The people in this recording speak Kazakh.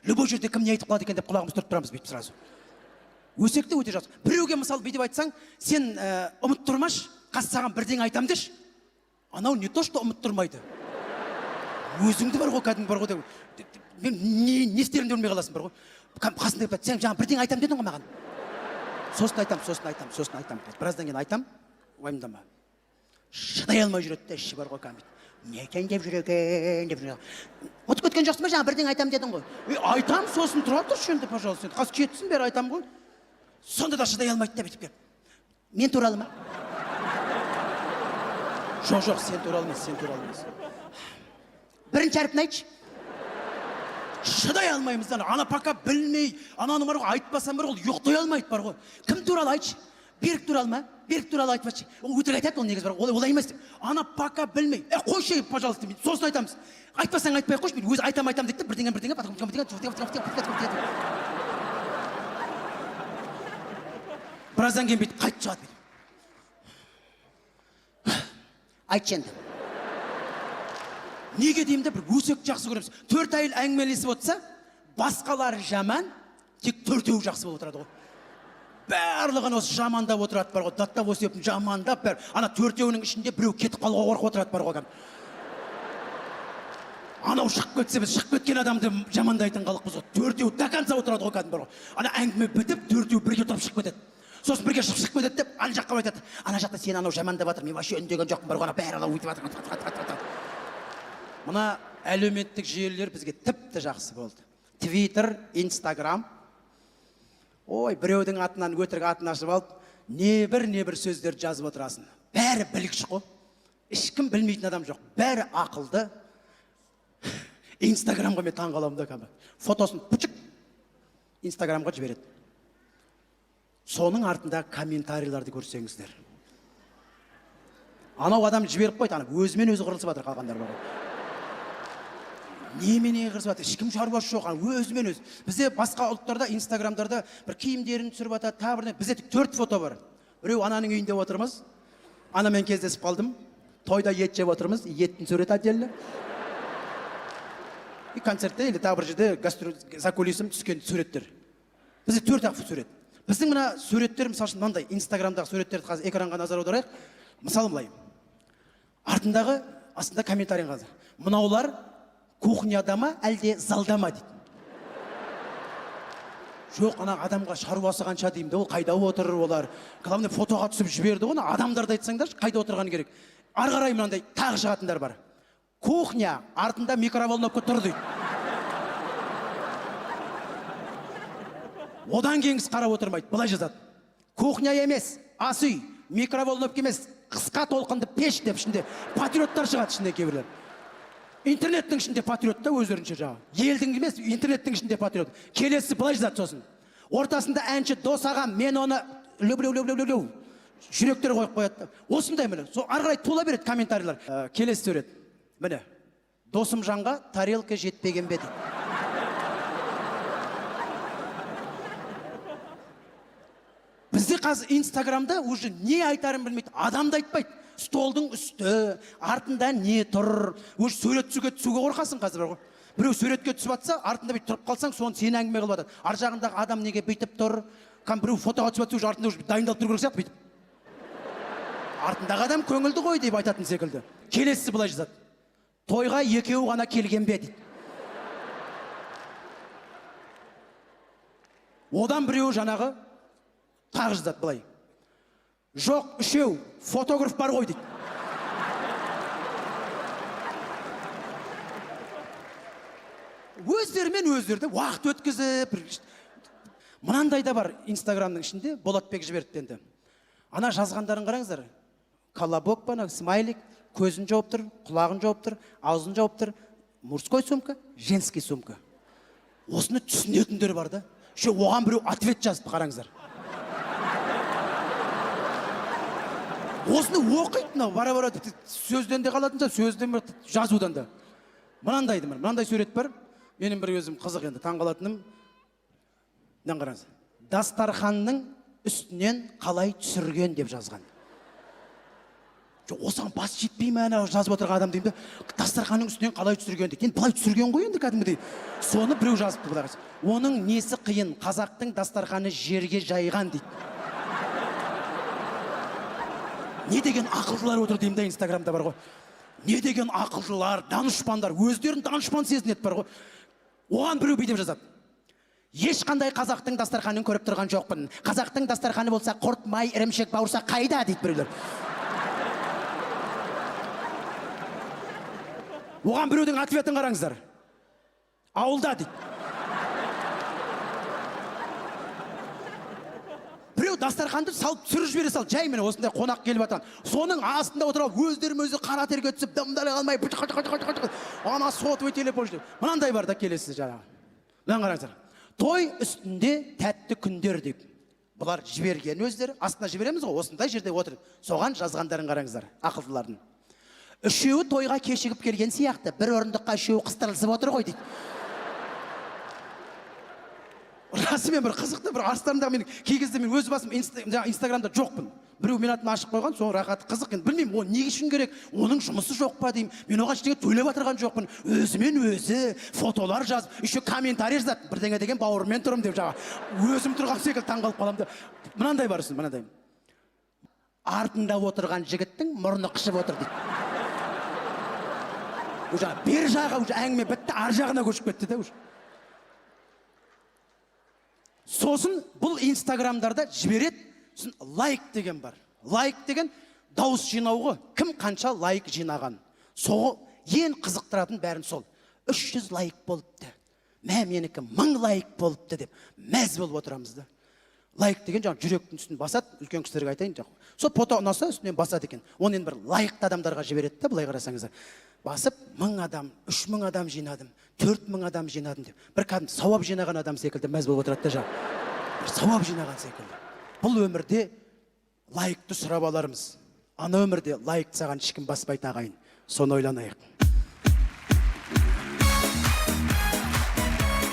любой жерде кім не айтып қалады екен деп құлағымыз түріп тұрамыз бүйтіп сразу. Өсекте өте жақсы. Біреуге мысалы бүйтіп айтсаң, сен ұмыттырмаш, қазір саған бірдеңе айтам деші. Анау не то, что ұмыттырмайды. Өзіңді бар ғой, кәдімгі бар ғой деп. Мен не істерімді білмей қаласың бар ғой. Қасында деп, сен жаңа бірдеңе айтам дедің ғой маған. Сосын айтам. Біраздан кейін айтам, уайымдама. Шыдай алмай жүреді де, іші бар ғой кәмбет. Не екен деп жүр екен деп жүр. Ұтып кеткен жоқсың ба, жаңа бірдеңе айтам дедің ғой. Айтам, сосын тұра тұршы енді, пожалуйста. Қазір кетсін бері айтам ғой. Сонда да шыдай алмайды да бүйтіп келіп. Мен туралы ма? Жоқ, сен туралы емес. Бірінші әріпін айтшы. Шыдай алмаймыз, ана пока білмей, ананы бар ғой, айтпасам бар ғой, ұйықтай алмайды бар ғой. Кім туралы айтшы? Берік туралы ма? Берік туралы айтпашы. Ол өтірік айтады, ол негіз бар ғой, олай емес деп. Ана пока білмей, қойшы, пожалуйста, сосын айтамыз. Айтпасаң айтпай қойшы, өзі айтам дейді, бірдеңе. Біраздан кейін бүйтіп қайтып шығады. Айтшы енді. Неге деймін де бір өсек жақсы көреміз. 4 әйел әңгімелесіп отырса, басқалары жаман, тек 4-еуі жақсы болып отырады ғой. Барлығын осы жамандап отырады бар ғой. Даттап өсептің жамандап бәр. Ана 4-еуінің ішінде біреу кетіп қалуға қорқып отырады бар ғой. Анау шығып кетсе, біз шығып кеткен адамды жамандайтын қалықпыз ғой. 4-еуі до конца отырады ғой кәдімгі бар ғой. Ана әңгіме бітіп, 4-еуі бірге тұрып шығып кетеді. Сосын бірге шығып кетеді деп, ана жаққа айтады. Ана жақта сен анау жамандап жатыр, мен вообще үндеген жоқпын бар ғой, бәрі анау өйтіп жатыр. Мына әлеуметтік желілер бізге тіпті жақсы болды. Twitter, Instagram. Ой, біреудің атынан өтірік атын ашып алып, небір сөздер жазып отырасың. Бәрі білгіш қой. Ешкім білмейтін адам жоқ. Бәрі ақылды. Instagramға мен таң қаламын да кәмі. Фотосын пүчік Instagramға жібереді. Соның артында комментарийларды көрсеңіздер. Анау адам жіберіп қойды, өзімен өзі қырылысып жатыр қалғандар бар. Немене қырылысып жатыр? Ешкім шаруасы жоқ, өзімен өзі. Бізде басқа ұлттарда, Инстаграмдарда бір киімдерін түсіріп жатады, тағы бір. Бізде 4 фото бар. Біреу ананың үйінде отырмыз. Анамен кездесіп қалдым. Тойда ет жеп отырмыз, еттің суреті отдельно. И концертте или тағы бір жерде закулисім түскен суреттер. Бізде 4 сурет. Біздің мына суреттер, мысалы үшін мынандай Инстаграмдағы суреттерді қазір экранға назар аударайық. Мысалы былай. Артындағы астында комментарий қазір. Мынаулар кухняда ма, әлде залда ма дейді. Жоқ, ана адамға шаруасы қанша деймін де, ол қайда отыр олар. Главное фотоға түсіп жіберді ғой, адамдарды айтсаңдар, қайда отырғаны керек. Ары қарай мынандай тағы шығатындар бар. Кухня артында микроволновка тұр дейді. Одан кейінгісі қарап отырмайды, былай жазады. Кухня емес, ас үй, микроволновка емес, қысқа толқынды пеш деп ішінде патриоттар шығады ішінде кейбірлер. Интернеттің ішінде патриот та өздерінше жағы. Елдің емес, интернеттің ішінде патриот. Келесі былай жазады сосын. Ортасында әнші дос ағам, мен оны люблю. Жүректер қойып қояды. Осындай міне. Ары қарай тола береді комментарийлер. Келесі сурет. Міне. Досым жанға тарелка жетпеген бе дейді. Бізде қазір Инстаграмда уже не айтарын білмейді. Адамды айтпайды. Столдың үсті, артында не тұр. Уже сурет түсуге қорқасың қазір бар ғой. Біреу суретке түсіп атса, артында бүйтіп тұрып қалсаң, соны сен әңгіме қылып атады. Ар жағындағы адам неге бүйтіп тұр? Біреу фотоға түсіп атса, артында уже дайындалып тұру керек сияқты бүйтіп. Артындағы адам көңілді ғой деп айтатын секілді. Келесі былай жазады. Тойға екеуі ғана келген бе дейді. Одан біреу жанағы тағы жазады былай. Жоқ, үшеу, фотограф бар ғой дейді. Өздерімен өздерді уақыт өткізіп. Мынандай да бар Инстаграмның ішінде, Болатбек жіберді енді. Ана жазғандарын қараңыздар. Колобок па, смайлик, көзін жауып тұр, құлағын жауып тұр, аузын жауып тұр. Мужской сумка, женский сумка. Осыны түсінетіндер бар да. Оған біреу ответ жазды, қараңыздар. Осыны оқиды, бара-бара сөзден де қалатын, сөзден жазудан да. Мынандай сурет бар. Менің бір өзім қызық енді, таң қалатыным. Мынаны қараңыз. Дастарханның үстінен қалай түсірген деп жазған. осыған бас жетпей ме ана жазып отырған адам деймін да, дастарханның үстінен қалай түсірген дейді. Енді былай түсірген ғой енді кәдімгідей. Соны біреу жазыпты былай. Оның несі қиын, қазақтың дастарханы жерге жайған дейді. Не деген ақылдылар отыр деймін да, Инстаграмда бар ғой. Не деген ақылдылар, данышпандар, өздерін данышпан сезінеді бар ғой. Оған біреу бүйтіп жазады. Ешқандай қазақтың дастарханын көріп тұрған жоқпын. Қазақтың дастарханы болса құрт, май, ірімшік, бауырсақ қайда дейді біреулер. Оған біреудің ответін қараңыздар. Ауылда дейді. Біреу дастарханды салып түсіріп жібере сал, жай міне осындай қонақ келіп жатқан. Соның астында отырып, өздері қара терге түсіп, дымдары қалмай, ана сот өтелеп болып жүр. Мынандай бар да келесі жаңағы. Мынаны қараңыздар. Той үстінде тәтті күндер деп. Бұлар жіберген өздері, астына жібереміз ғой, осындай жерде отырып. Соған жазғандарын қараңыздар, ақылдылардың. Үшеуі тойға кешігіп келген сияқты, бір орындыққа үшеуі қыстырылысып отыр ғой дейді. Расымен бір қызықты, бір астарында мен кей кезде мен өз басым Инстаграмда жоқпын. Біреу мен атын ашып қойған, соң рахаты қызық. Енді білмеймін, ол не үшін керек, оның жұмысы жоқ па деймін. Мен оған ештеңе төлеп отырған жоқпын. Өзімен өзі фотолар жазып, еще комментарий жазады. Бірдеңе деген бауырымен тұрым деп жаңа. Өзім тұрған секілді таңғалып қаламын да. Мынандай бар үстінде, мынандай. Артында отырған жігіттің мұрны қышып отыр дейді. Бер жағы әңгіме бітті, ар жағына көшіп кетті де. Сосын бұл Инстаграмдарда жібереді, лайк деген бар. Лайк деген дауыс жинауғы. Кім қанша лайк жинаған. Соғы ең қызықтыратын бәрін сол. 300 лайк болыпты. Мә менікі 1000 лайк болыпты деп мәз болып отырамыз да. Лайк деген жаңа жүректің үстін басады, үлкен кісілерге айтайын. Сол фото ұнаса үстінен басады екен. Оны енді бір лайкты адамдарға жібереді да, былай қарасаңыздар. Басып 1000 адам, 3000 адам жинадым, 4000 адам жинадым деп. Бір кәдімгі сауап жинаған адам секілді мәз болып отырады да жаңа. Бір сауап жинаған секілді. Бұл өмірде лайкты сұрап алармыз. Ана өмірде лайкты саған ешкім баспайтын ағайын. Соны ойланайық.